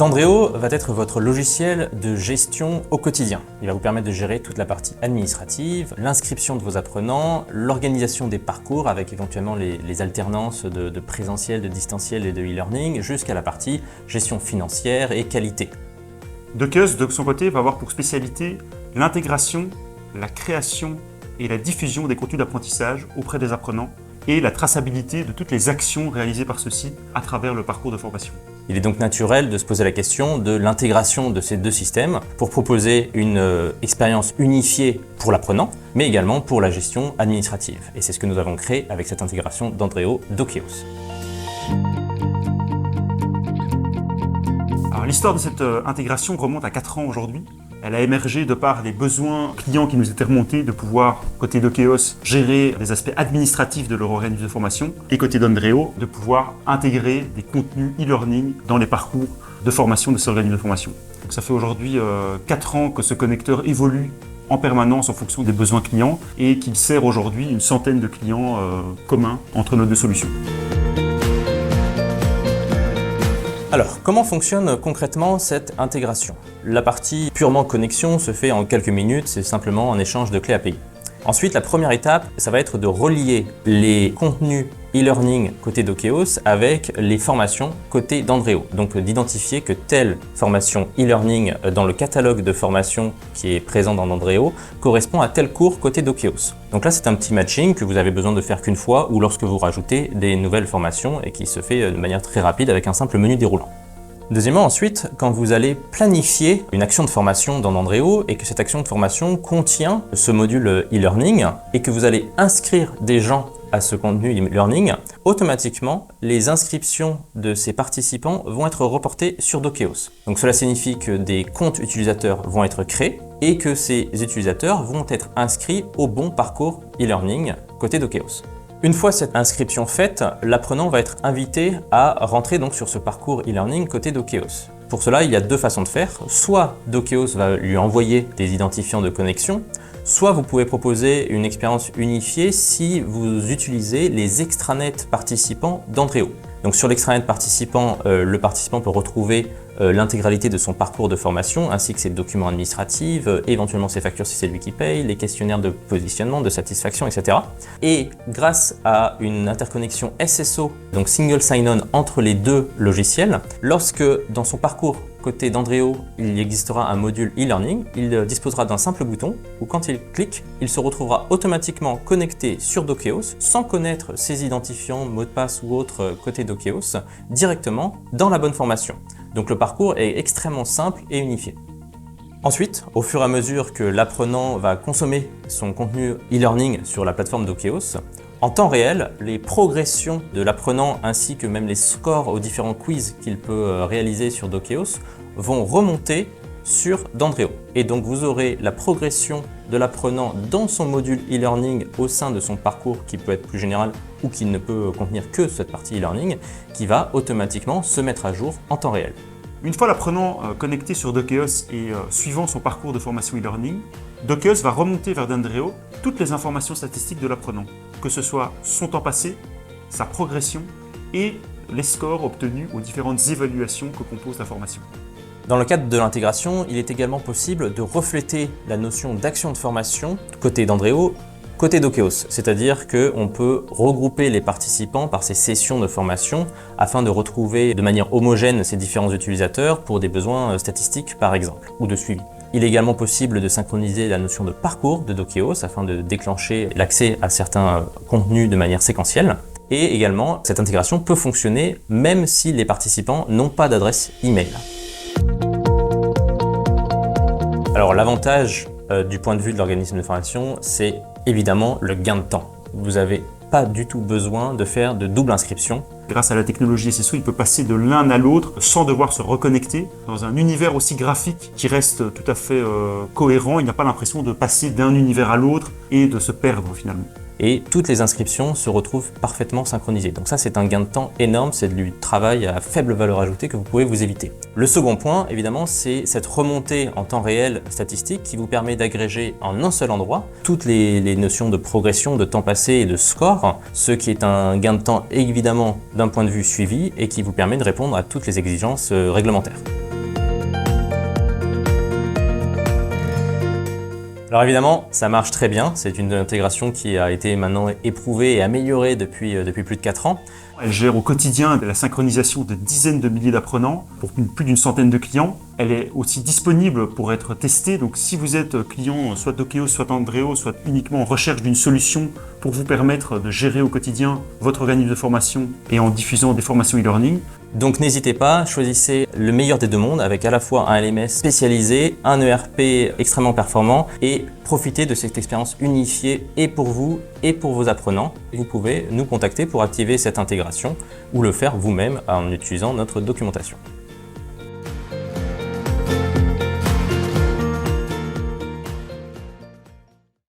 Dendreo va être votre logiciel de gestion au quotidien. Il va vous permettre de gérer toute la partie administrative, l'inscription de vos apprenants, l'organisation des parcours avec éventuellement les alternances de présentiel, de distanciel et de e-learning, jusqu'à la partie gestion financière et qualité. Dokeos, de son côté, va avoir pour spécialité l'intégration, la création et la diffusion des contenus d'apprentissage auprès des apprenants et la traçabilité de toutes les actions réalisées par ceux-ci à travers le parcours de formation. Il est donc naturel de se poser la question de l'intégration de ces deux systèmes pour proposer une expérience unifiée pour l'apprenant, mais également pour la gestion administrative. Et c'est ce que nous avons créé avec cette intégration Dendreo Dokeos. Alors, l'histoire de cette intégration remonte à 4 ans aujourd'hui. Elle a émergé de par les besoins clients qui nous étaient remontés de pouvoir, côté Dokeos, gérer les aspects administratifs de leur organisme de formation et côté Dendreo, de pouvoir intégrer des contenus e-learning dans les parcours de formation de ces organismes de formation. Donc, ça fait aujourd'hui 4 ans que ce connecteur évolue en permanence en fonction des besoins clients et qu'il sert aujourd'hui une centaine de clients communs entre nos deux solutions. Alors, comment fonctionne concrètement cette intégration? La partie purement connexion se fait en quelques minutes, c'est simplement un échange de clés API. Ensuite, la première étape, ça va être de relier les contenus e-learning côté Dokeos avec les formations côté Dendreo. Donc d'identifier que telle formation e-learning dans le catalogue de formation qui est présent dans Dendreo correspond à tel cours côté Dokeos. Donc là, c'est un petit matching que vous avez besoin de faire qu'une fois ou lorsque vous rajoutez des nouvelles formations et qui se fait de manière très rapide avec un simple menu déroulant. Deuxièmement, ensuite, quand vous allez planifier une action de formation dans Dendreo et que cette action de formation contient ce module e-learning et que vous allez inscrire des gens à ce contenu e-learning, automatiquement, les inscriptions de ces participants vont être reportées sur Dokeos. Donc cela signifie que des comptes utilisateurs vont être créés et que ces utilisateurs vont être inscrits au bon parcours e-learning côté Dokeos. Une fois cette inscription faite, l'apprenant va être invité à rentrer donc sur ce parcours e-learning côté Dokeos. Pour cela, il y a deux façons de faire. Soit Dokeos va lui envoyer des identifiants de connexion, soit vous pouvez proposer une expérience unifiée si vous utilisez les extranets participants Dendreo. Donc sur l'extranet participant, le participant peut retrouver l'intégralité de son parcours de formation ainsi que ses documents administratifs, éventuellement ses factures si c'est lui qui paye, les questionnaires de positionnement, de satisfaction, etc. Et grâce à une interconnexion SSO, donc Single Sign-On entre les deux logiciels, lorsque dans son parcours côté Dendreo, il existera un module e-learning, il disposera d'un simple bouton où quand il clique, il se retrouvera automatiquement connecté sur Dokeos sans connaître ses identifiants, mots de passe ou autres côté Dokeos, directement dans la bonne formation. Donc le parcours est extrêmement simple et unifié. Ensuite, au fur et à mesure que l'apprenant va consommer son contenu e-learning sur la plateforme Dokeos, en temps réel, les progressions de l'apprenant ainsi que même les scores aux différents quiz qu'il peut réaliser sur Dokeos vont remonter sur Dendreo. Et donc vous aurez la progression de l'apprenant dans son module e-learning au sein de son parcours qui peut être plus général ou qui ne peut contenir que cette partie e-learning qui va automatiquement se mettre à jour en temps réel. Une fois l'apprenant connecté sur Dokeos et suivant son parcours de formation e-learning, Dokeos va remonter vers Dendreo toutes les informations statistiques de l'apprenant, que ce soit son temps passé, sa progression et les scores obtenus aux différentes évaluations que compose la formation. Dans le cadre de l'intégration, il est également possible de refléter la notion d'action de formation côté Dendreo, côté Dokeos, c'est-à-dire qu'on peut regrouper les participants par ces sessions de formation afin de retrouver de manière homogène ces différents utilisateurs pour des besoins statistiques par exemple, ou de suivi. Il est également possible de synchroniser la notion de parcours de Dokeos afin de déclencher l'accès à certains contenus de manière séquentielle. Et également, cette intégration peut fonctionner même si les participants n'ont pas d'adresse email. Alors l'avantage du point de vue de l'organisme de formation, c'est évidemment le gain de temps. Vous n'avez pas du tout besoin de faire de double inscription. Grâce à la technologie SSO, il peut passer de l'un à l'autre sans devoir se reconnecter dans un univers aussi graphique qui reste tout à fait cohérent. Il n'a pas l'impression de passer d'un univers à l'autre et de se perdre finalement. Et toutes les inscriptions se retrouvent parfaitement synchronisées. Donc ça, c'est un gain de temps énorme, c'est du travail à faible valeur ajoutée que vous pouvez vous éviter. Le second point, évidemment, c'est cette remontée en temps réel statistique qui vous permet d'agréger en un seul endroit toutes les notions de progression, de temps passé et de score, ce qui est un gain de temps évidemment d'un point de vue suivi et qui vous permet de répondre à toutes les exigences réglementaires. Alors évidemment, ça marche très bien. C'est une intégration qui a été maintenant éprouvée et améliorée depuis plus de 4 ans. Elle gère au quotidien la synchronisation de dizaines de milliers d'apprenants pour plus d'une centaine de clients. Elle est aussi disponible pour être testée. Donc si vous êtes client soit d'Okeos, soit d'Andreo, soit uniquement en recherche d'une solution pour vous permettre de gérer au quotidien votre organisme de formation et en diffusant des formations e-learning. Donc n'hésitez pas, choisissez le meilleur des deux mondes avec à la fois un LMS spécialisé, un ERP extrêmement performant et profitez de cette expérience unifiée et pour vous et pour vos apprenants. Vous pouvez nous contacter pour activer cette intégration ou le faire vous-même en utilisant notre documentation.